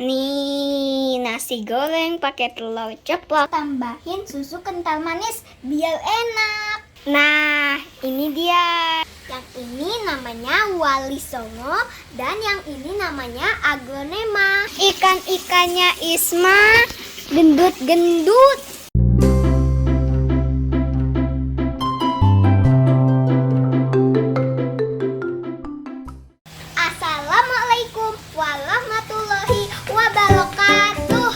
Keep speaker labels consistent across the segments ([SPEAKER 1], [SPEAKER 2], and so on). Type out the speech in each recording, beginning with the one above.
[SPEAKER 1] Nih, nasi goreng pakai telur ceplok.
[SPEAKER 2] Tambahin susu kental manis biar enak.
[SPEAKER 1] Nah, ini dia.
[SPEAKER 2] Yang ini namanya Wali Songo dan yang ini namanya Aglonema.
[SPEAKER 1] Ikan-ikannya Isma gendut-gendut.
[SPEAKER 2] Assalamualaikum warahmatullahi wabarakatuh.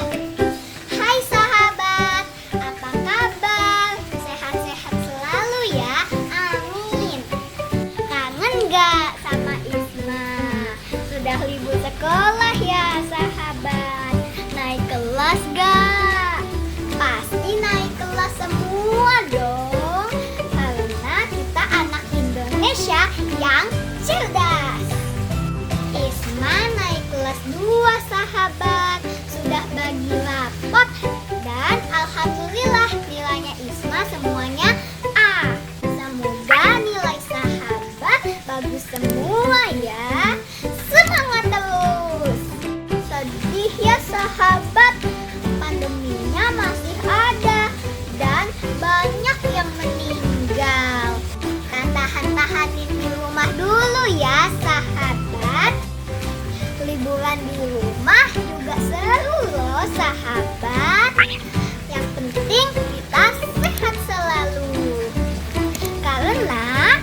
[SPEAKER 2] Hai sahabat, apa kabar? Sehat-sehat selalu ya, amin. Kangen gak sama Isma? Sudah libur sekolah ya sahabat? Naik kelas gak? Pasti naik kelas semua dong, karena kita anak Indonesia yang cerdas. Isma naik kelas 2 sahabat, sudah bagi rapot dan alhamdulillah nilainya Isma semuanya A. Semoga nilai sahabat bagus semua ya. Semangat terus. Sedih ya sahabat, pandeminya masih ada dan banyak yang meninggal. Tahan-tahanin di rumah dulu ya sahabat. Liburan di rumah juga seru loh sahabat. Yang penting kita sehat selalu. Karena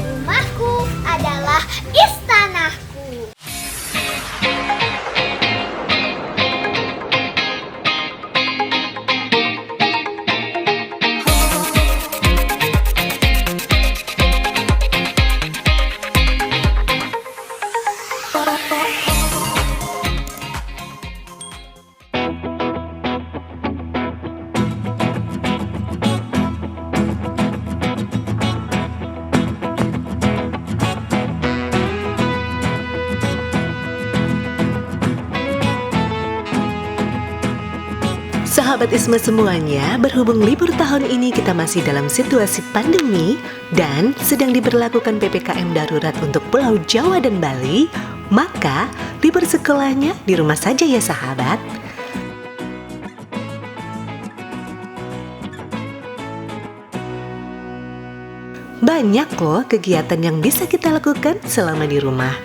[SPEAKER 2] rumahku adalah istanaku.
[SPEAKER 3] Sahabat Isma semuanya, berhubung libur tahun ini kita masih dalam situasi pandemi dan sedang diberlakukan PPKM darurat untuk Pulau Jawa dan Bali, maka libur sekolahnya di rumah saja ya sahabat. Banyak loh kegiatan yang bisa kita lakukan selama di rumah.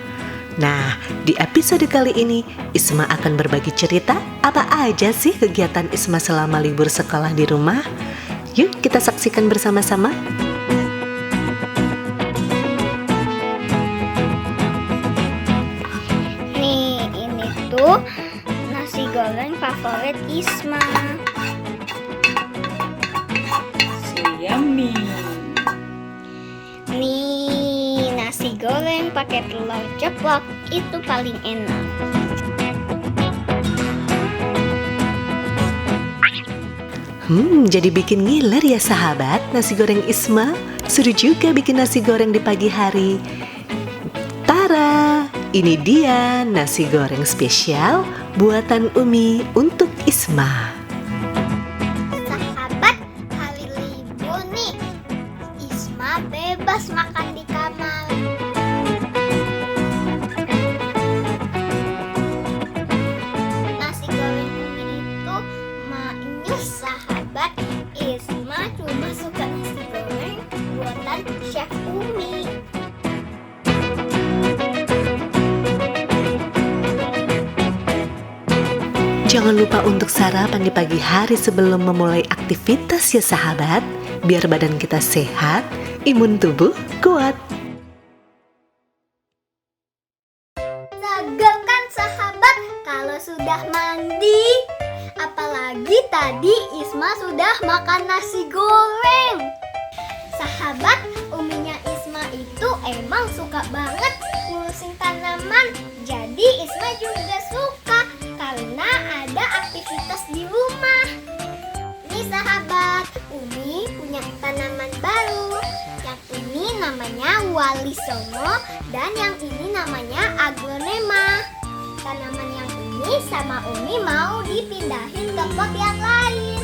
[SPEAKER 3] Nah, di episode kali ini Isma akan berbagi cerita apa aja sih kegiatan Isma selama libur sekolah di rumah. Yuk kita saksikan bersama-sama.
[SPEAKER 1] Nih, ini tuh nasi goreng favorit Isma.
[SPEAKER 4] Yummy.
[SPEAKER 1] Nih, nasi goreng pakai telur ceplok itu paling enak.
[SPEAKER 3] Jadi bikin ngiler ya sahabat nasi goreng Isma. Seru juga bikin nasi goreng di pagi hari. Tara, ini dia nasi goreng spesial buatan Umi untuk Isma.
[SPEAKER 2] Sahabat, hari libur nih. Isma bebas makan di kamar. Nasi goreng Umi itu manis sahabat. Isma cuma suka nasi goreng buatan Chef Umi.
[SPEAKER 3] Jangan lupa untuk sarapan di pagi hari sebelum memulai aktivitas ya sahabat, biar badan kita sehat, imun tubuh kuat.
[SPEAKER 2] Seger kan sahabat kalau sudah mandi? Apalagi tadi Isma sudah makan nasi goreng. Sahabat, uminya Isma itu emang suka banget ngurusin tanaman. Jadi Isma juga suka karena ada aktivitas di rumah. Nih sahabat, Umi punya tanaman baru. Yang ini namanya Wali Songo dan yang ini namanya Aglonema. Tanaman yang ini sama Umi mau dipindahin ke pot yang lain.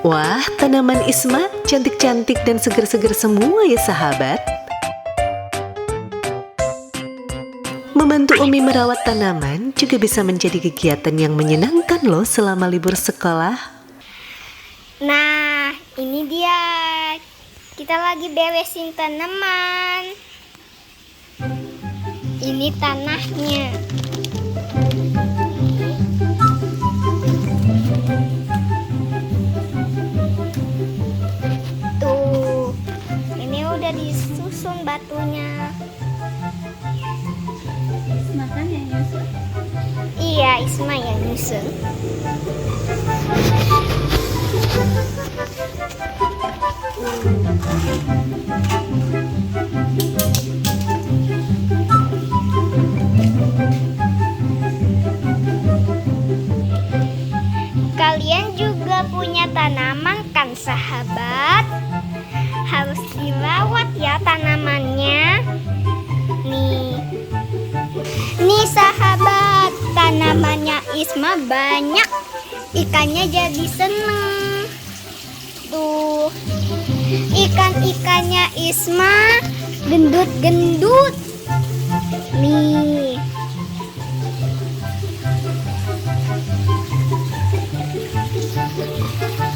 [SPEAKER 3] Wah, tanaman Isma cantik-cantik dan seger-seger semua ya sahabat. Membantu Umi merawat tanaman juga bisa menjadi kegiatan yang menyenangkan loh selama libur sekolah.
[SPEAKER 1] Nah, ini dia. Kita lagi beresin tanaman. Ini tanahnya. Tuh, ini udah disusun batunya.
[SPEAKER 2] Isma kan yang nyusun?
[SPEAKER 1] Iya, Isma yang nyusun. Kalian juga punya tanaman kan sahabat? Harus dirawat ya tanamannya. Nih sahabat, tanamannya Isma banyak. Ikannya jadi seneng. Tuh, ikan-ikannya Isma gendut-gendut. Nih.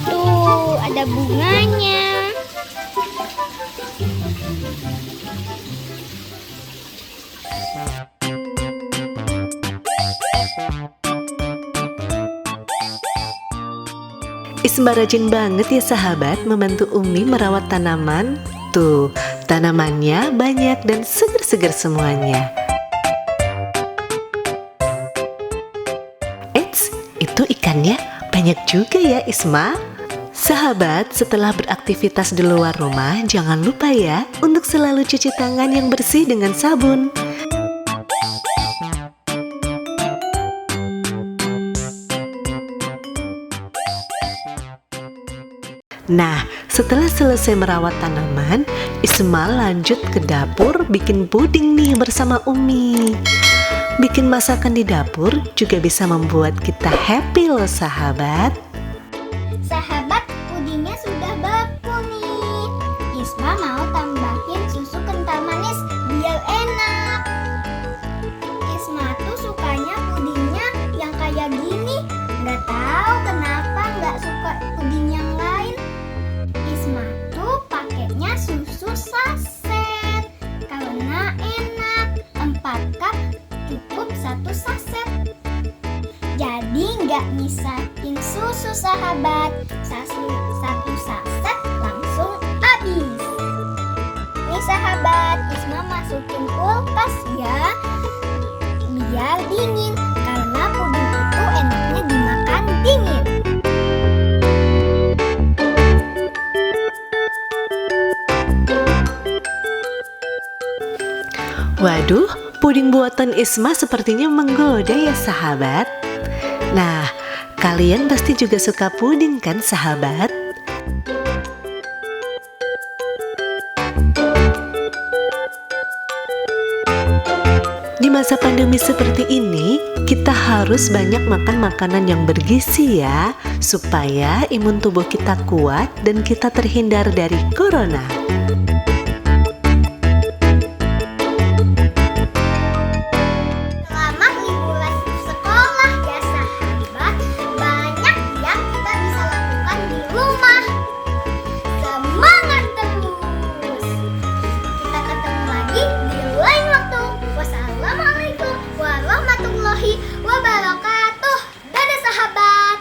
[SPEAKER 1] Tuh, ada bunganya.
[SPEAKER 3] Isma rajin banget ya sahabat membantu Umi merawat tanaman. Tuh, tanamannya banyak dan seger-seger semuanya. Eits, itu ikannya banyak juga ya Isma. Sahabat, setelah beraktivitas di luar rumah, jangan lupa ya untuk selalu cuci tangan yang bersih dengan sabun. Nah, setelah selesai merawat tanaman, Isma lanjut ke dapur bikin puding nih bersama Umi. Bikin masakan di dapur juga bisa membuat kita happy loh sahabat.
[SPEAKER 2] Sahabat, pudingnya sudah baku nih. Isma mau tambahin susu kental manis biar enak. Isma tuh sukanya pudingnya yang kayak gini. Nggak tahu kenapa nggak suka puding yang lain. Isma tuh pakainya susu saset karena enak. 4 cup cukup 1 saset. Jadi nggak misahin susu sahabat. 1 saset langsung habis. Nih sahabat, Isma masukin kulkas ya, biar dingin. Karena puding itu enaknya dimakan dingin.
[SPEAKER 3] Waduh, puding buatan Isma sepertinya menggoda ya sahabat. Nah, kalian pasti juga suka puding kan sahabat? Di masa pandemi seperti ini, kita harus banyak makan makanan yang bergizi ya, supaya imun tubuh kita kuat dan kita terhindar dari corona.
[SPEAKER 2] Selamat liburan sekolah ya sahabat. Banyak yang kita bisa lakukan di rumah. Semangat terus. Kita ketemu lagi di lain waktu. Wassalamualaikum warahmatullahi wabarakatuh. Dadah sahabat.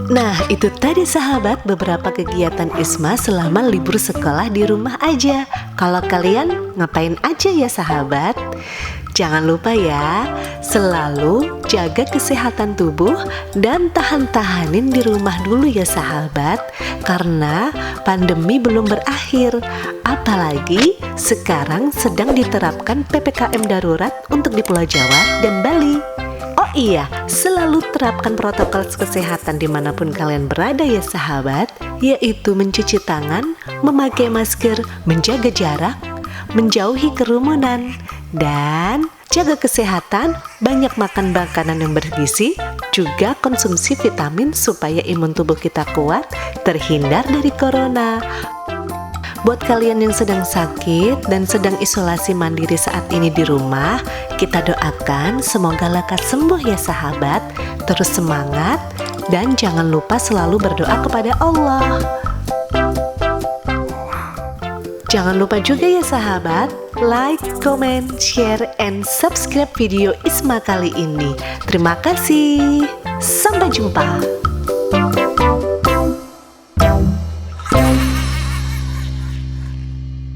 [SPEAKER 3] Nah, itu tadi sahabat beberapa kegiatan Isma selama libur sekolah di rumah aja. Kalau kalian ngapain aja ya sahabat? Jangan lupa ya, selalu jaga kesehatan tubuh dan tahan-tahanin di rumah dulu ya sahabat. Karena pandemi belum berakhir. Apalagi sekarang sedang diterapkan PPKM darurat untuk di Pulau Jawa dan Bali. Oh iya, selalu terapkan protokol kesehatan dimanapun kalian berada ya sahabat, yaitu mencuci tangan, memakai masker, menjaga jarak, menjauhi kerumunan, dan jaga kesehatan, banyak makan makanan yang bergizi, juga konsumsi vitamin supaya imun tubuh kita kuat, terhindar dari corona. Buat kalian yang sedang sakit dan sedang isolasi mandiri saat ini di rumah, kita doakan semoga lekas sembuh ya sahabat. Terus semangat dan jangan lupa selalu berdoa kepada Allah. Jangan lupa juga ya sahabat, like, comment, share, and subscribe video Isma kali ini. Terima kasih. Sampai jumpa.